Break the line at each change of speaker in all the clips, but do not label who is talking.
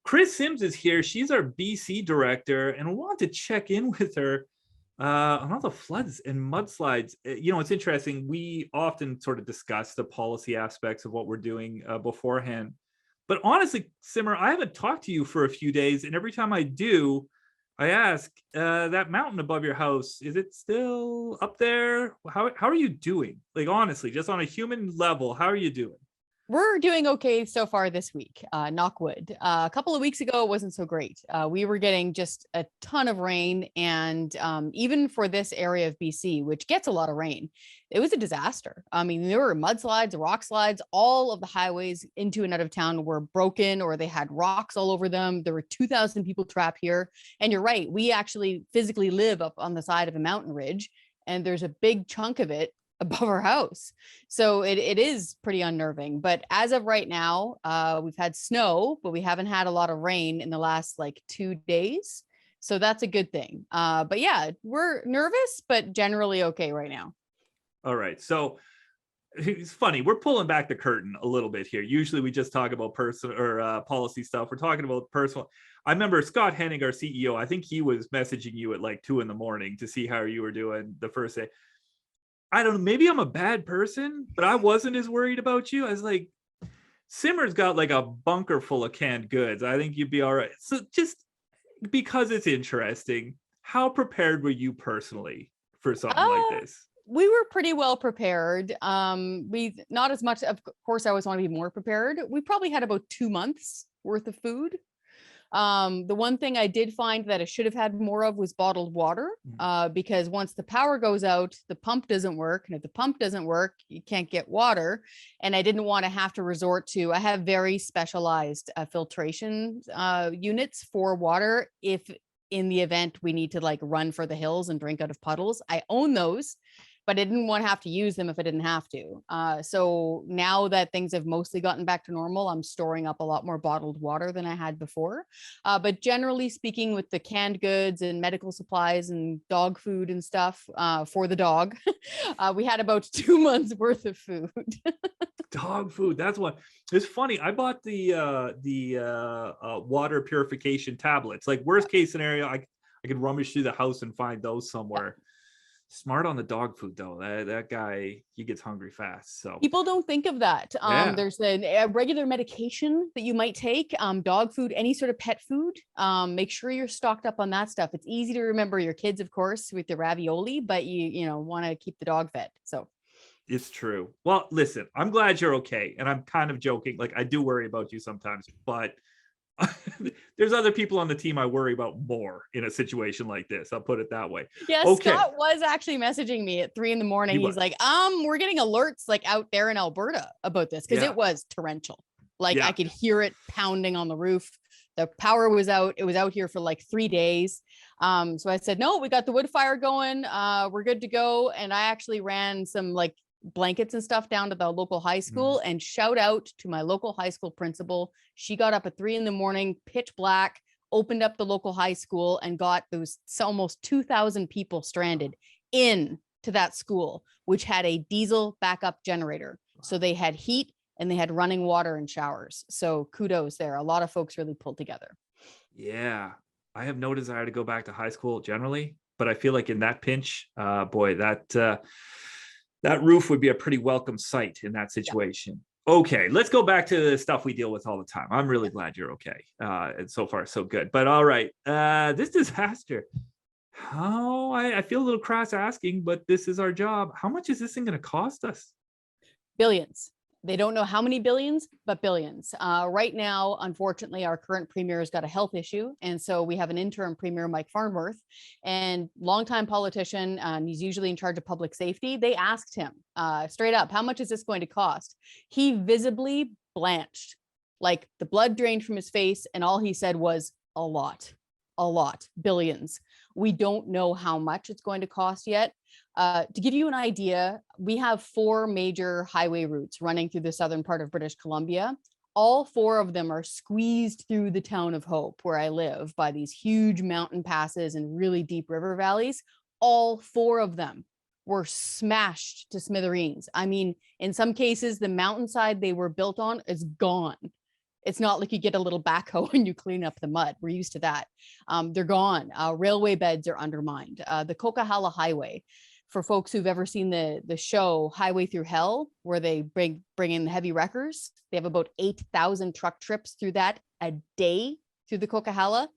Kris Sims is here. She's our BC director, and I want to check in with her on all the floods and mudslides. It's interesting. We often sort of discuss the policy aspects of what we're doing beforehand. But honestly, Simmer, I haven't talked to you for a few days, and every time I do, I ask, that mountain above your house, is it still up there? How are you doing? Like, honestly, just on a human level, how are you doing?
We're doing okay so far this week, knock wood. A couple of weeks ago, it wasn't so great. We were getting just a ton of rain. And even for this area of BC, which gets a lot of rain, it was a disaster. I mean, there were mudslides, rock slides, all of the highways into and out of town were broken or they had rocks all over them. There were 2,000 people trapped here. And you're right, we actually physically live up on the side of a mountain ridge, and there's a big chunk of it above our house. So it is pretty unnerving. But as of right now, we've had snow, but we haven't had a lot of rain in the last like 2 days. So that's a good thing. But yeah, we're nervous, but generally okay right now.
All right. So it's funny. We're pulling back the curtain a little bit here. Usually we just talk about personal or policy stuff. We're talking about personal. I remember Scott Hennig, our CEO, I think he was messaging you at like 2 a.m. to see how you were doing the first day. I don't know, maybe I'm a bad person, but I wasn't as worried about you. I was like, Simmer's got like a bunker full of canned goods. I think you'd be all right. So just because it's interesting, how prepared were you personally for something like this?
We were pretty well prepared. We not as much, of course, I always want to be more prepared. We probably had about 2 months worth of food. The one thing I did find that I should have had more of was bottled water, because once the power goes out, the pump doesn't work. And if the pump doesn't work, you can't get water. And I didn't want to have to resort to, I have very specialized filtration units for water. If in the event we need to like run for the hills and drink out of puddles, I own those, but I didn't want to have to use them if I didn't have to. So now that things have mostly gotten back to normal, I'm storing up a lot more bottled water than I had before. But generally speaking, with the canned goods and medical supplies and dog food and stuff for the dog, we had about 2 months worth of food.
Dog food. That's what. It's funny. I bought the water purification tablets. Like worst case scenario, I could rummage through the house and find those somewhere. Yeah. Smart on the dog food though. That guy, he gets hungry fast. So
people don't think of that. There's a regular medication that you might take, dog food, any sort of pet food. Make sure you're stocked up on that stuff. It's easy to remember your kids, of course, with the ravioli, but you want to keep the dog fed. So
it's true. Well, listen, I'm glad you're okay. And I'm kind of joking. Like I do worry about you sometimes, but there's other people on the team I worry about more in a situation like this. I'll put it that way.
Yeah, okay. Scott was actually messaging me at 3 a.m. He's like, we're getting alerts like out there in Alberta about this because it was torrential. Like I could hear it pounding on the roof. The power was out. It was out here for like 3 days. So I said, no, we got the wood fire going. We're good to go. And I actually ran some like blankets and stuff down to the local high school, and shout out to my local high school principal. She got up at 3 a.m, pitch black, opened up the local high school and got those almost 2,000 people stranded in to that school, which had a diesel backup generator. So they had heat and they had running water and showers. So kudos there. A lot of folks really pulled together.
Yeah. I have no desire to go back to high school generally, but I feel like in that pinch, boy, that roof would be a pretty welcome sight in that situation. Yeah. Okay, let's go back to the stuff we deal with all the time. I'm really glad you're okay. And so far, so good. But all right, this disaster. I feel a little crass asking, but this is our job. How much is this thing going to cost us?
Billions. They don't know how many billions, but billions. Right now, unfortunately, our current premier has got a health issue. And so we have an interim premier, Mike Farnworth, and longtime politician. He's usually in charge of public safety. They asked him straight up, how much is this going to cost? He visibly blanched, like the blood drained from his face. And all he said was a lot, billions. We don't know how much it's going to cost yet. To give you an idea, we have 4 major highway routes running through the southern part of British Columbia. All 4 of them are squeezed through the town of Hope, where I live, by these huge mountain passes and really deep river valleys. All 4 of them were smashed to smithereens. I mean, in some cases, the mountainside they were built on is gone. It's not like you get a little backhoe and you clean up the mud. We're used to that. They're gone. Railway beds are undermined. The Coquihalla Highway, for folks who've ever seen the show Highway Through Hell, where they bring in heavy wreckers, they have about 8,000 truck trips through that a day through the Coquihalla.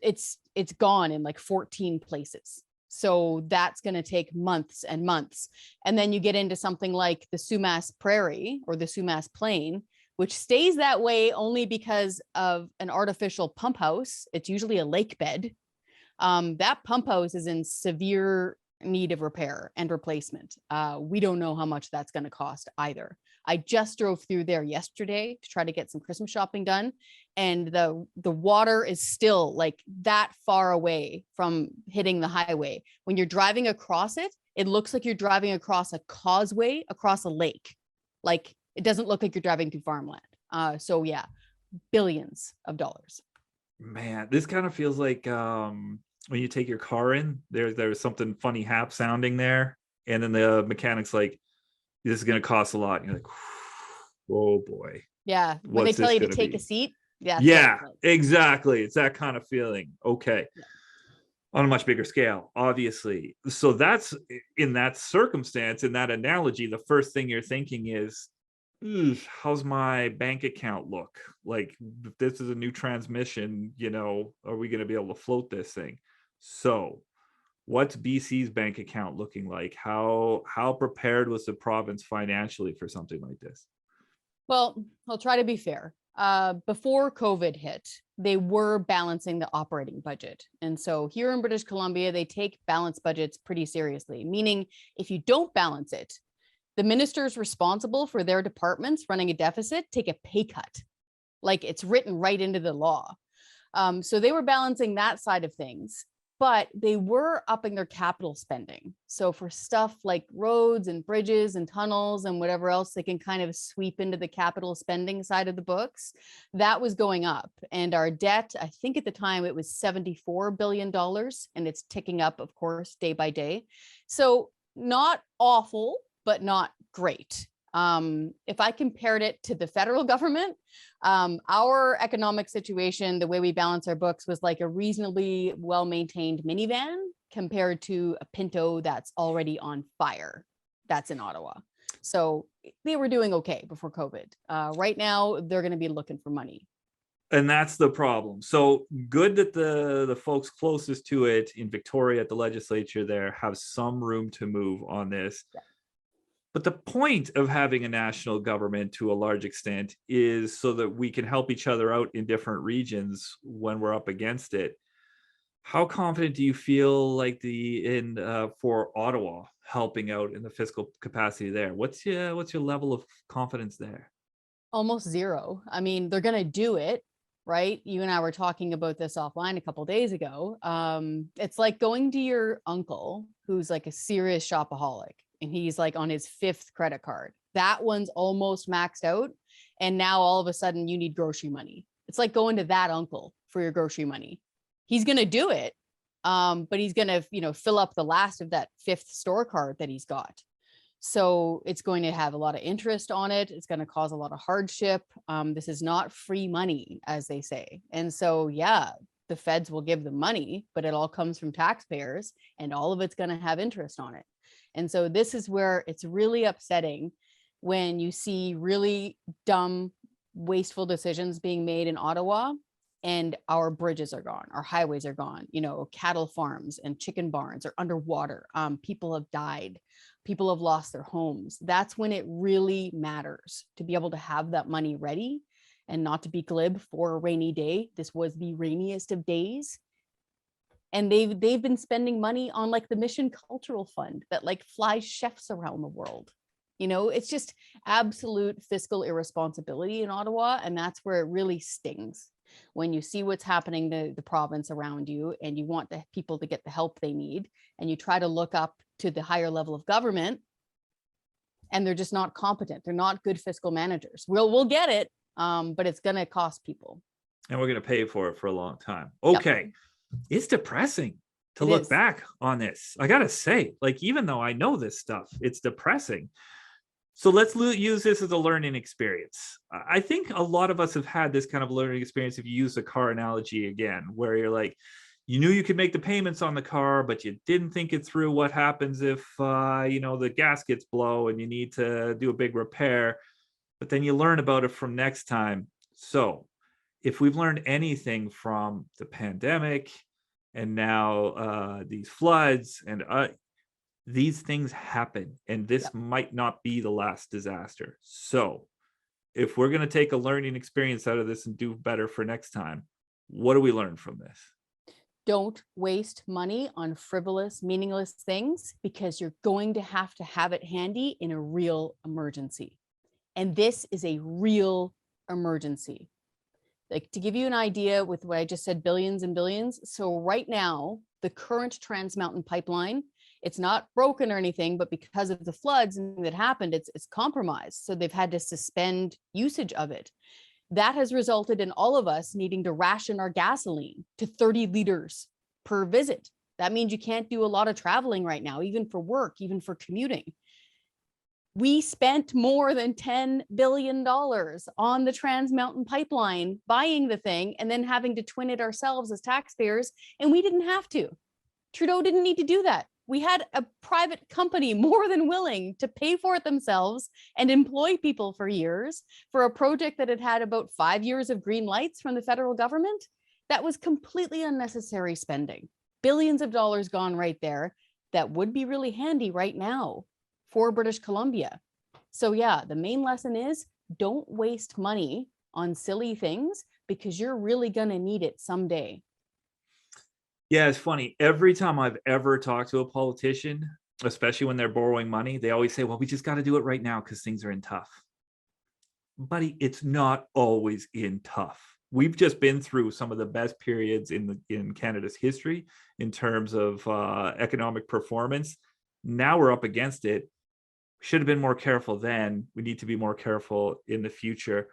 It's gone in like 14 places. So that's going to take months and months. And then you get into something like the Sumas Prairie or the Sumas Plain, which stays that way only because of an artificial pump house. It's usually a lake bed. That pump house is in severe need of repair and replacement. We don't know how much that's going to cost either. I just drove through there yesterday to try to get some Christmas shopping done, and the water is still like that far away from hitting the highway. When you're driving across it, it looks like you're driving across a causeway across a lake. Like, it doesn't look like you're driving through farmland. So yeah, billions of dollars.
Man, this kind of feels like when you take your car in, there's something funny sounding there, and then the mechanic's like, this is going to cost a lot. And you're like, oh boy.
Yeah. When they tell you to take a seat. Yeah.
Yeah, exactly. It's that kind of feeling. Okay. Yeah. On a much bigger scale, obviously. So that's, in that circumstance, in that analogy, the first thing you're thinking is, how's my bank account look? Like, if this is a new transmission, are we going to be able to float this thing? So what's BC's bank account looking like? How prepared was the province financially for something like this?
Well, I'll try to be fair. Before COVID hit, they were balancing the operating budget. And so here in British Columbia, they take balanced budgets pretty seriously, meaning if you don't balance it, the ministers responsible for their departments running a deficit take a pay cut. Like, it's written right into the law. So they were balancing that side of things, but they were upping their capital spending. So for stuff like roads and bridges and tunnels and whatever else they can kind of sweep into the capital spending side of the books, that was going up. And our debt, I think at the time it was $74 billion, and it's ticking up, of course, day by day. So not awful, but not great. If I compared it to the federal government, our economic situation, the way we balance our books, was like a reasonably well-maintained minivan compared to a Pinto that's already on fire. That's in Ottawa. So they were doing okay before COVID. Right now, they're going to be looking for money.
And that's the problem. So good that the folks closest to it in Victoria at the legislature there have some room to move on this. Yeah. But the point of having a national government, to a large extent, is so that we can help each other out in different regions when we're up against it. How confident do you feel like for Ottawa helping out in the fiscal capacity there? What's your level of confidence there?
Almost zero. I mean, they're going to do it, right? You and I were talking about this offline a couple of days ago. It's like going to your uncle who's like a serious shopaholic, and he's like on his 5th credit card. That one's almost maxed out, and now all of a sudden you need grocery money. It's like going to that uncle for your grocery money. He's going to do it, but he's going to, fill up the last of that 5th store card that he's got. So it's going to have a lot of interest on it. It's going to cause a lot of hardship. This is not free money, as they say. And so, yeah, the feds will give them money, but it all comes from taxpayers, and all of it's going to have interest on it. And so this is where it's really upsetting when you see really dumb, wasteful decisions being made in Ottawa, and our bridges are gone, our highways are gone, cattle farms and chicken barns are underwater. People have died. People have lost their homes. That's when it really matters to be able to have that money ready and not to be glib for a rainy day. This was the rainiest of days. And they've been spending money on like the Mission Cultural Fund that like flies chefs around the world. It's just absolute fiscal irresponsibility in Ottawa. And that's where it really stings, when you see what's happening to the province around you, and you want the people to get the help they need, and you try to look up to the higher level of government, and they're just not competent. They're not good fiscal managers. We'll get it, but it's going to cost people.
And we're going to pay for it for a long time. Okay. Yep. It's depressing to look back on this. I got to say, like, even though I know this stuff, it's depressing. So let's use this as a learning experience. I think a lot of us have had this kind of learning experience. If you use the car analogy again, where you're like, you knew you could make the payments on the car, but you didn't think it through. What happens if, the gaskets blow and you need to do a big repair, but then you learn about it from next time. So if we've learned anything from the pandemic and now these floods and these things happen, and this might not be the last disaster. So if we're going to take a learning experience out of this and do better for next time, what do we learn from this?
Don't waste money on frivolous, meaningless things, because you're going to have it handy in a real emergency. And this is a real emergency. Like, to give you an idea with what I just said, billions and billions. So right now, the current Trans Mountain pipeline, it's not broken or anything, but because of the floods that happened, it's compromised. So they've had to suspend usage of it. That has resulted in all of us needing to ration our gasoline to 30 liters per visit. That means you can't do a lot of traveling right now, even for work, even for commuting. We spent more than $10 billion on the Trans Mountain pipeline, buying the thing and then having to twin it ourselves as taxpayers. And we didn't have to. Trudeau didn't need to do that. We had a private company more than willing to pay for it themselves and employ people for years for a project that had had about 5 years of green lights from the federal government. That was completely unnecessary spending. Billions of dollars gone right there that would be really handy right now for British Columbia. So yeah, the main lesson is don't waste money on silly things, because you're really going to need it someday.
Yeah, it's funny. Every time I've ever talked to a politician, especially when they're borrowing money, they always say, well, we just got to do it right now because things are in tough. Buddy, it's not always in tough. We've just been through some of the best periods in Canada's history in terms of economic performance. Now we're up against it. Should have been more careful then. We need to be more careful in the future.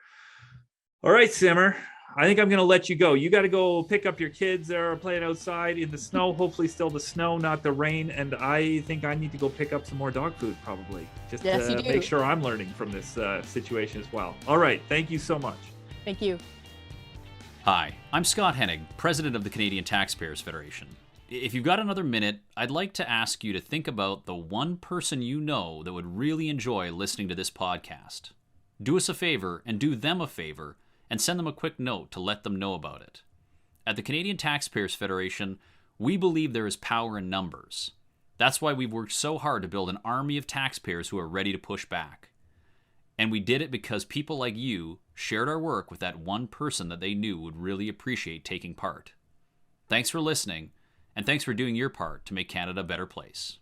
All right, Simmer. I think I'm going to let you go. You got to go pick up your kids that are playing outside in the snow, hopefully still the snow, not the rain. And I think I need to go pick up some more dog food probably, just to make sure I'm learning from this situation as well. All right. Thank you so much.
Thank you.
Hi, I'm Scott Hennig, president of the Canadian Taxpayers Federation. If you've got another minute, I'd like to ask you to think about the one person you know that would really enjoy listening to this podcast. Do us a favor and do them a favor and send them a quick note to let them know about it. At the Canadian Taxpayers Federation, we believe there is power in numbers. That's why we've worked so hard to build an army of taxpayers who are ready to push back. And we did it because people like you shared our work with that one person that they knew would really appreciate taking part. Thanks for listening, and thanks for doing your part to make Canada a better place.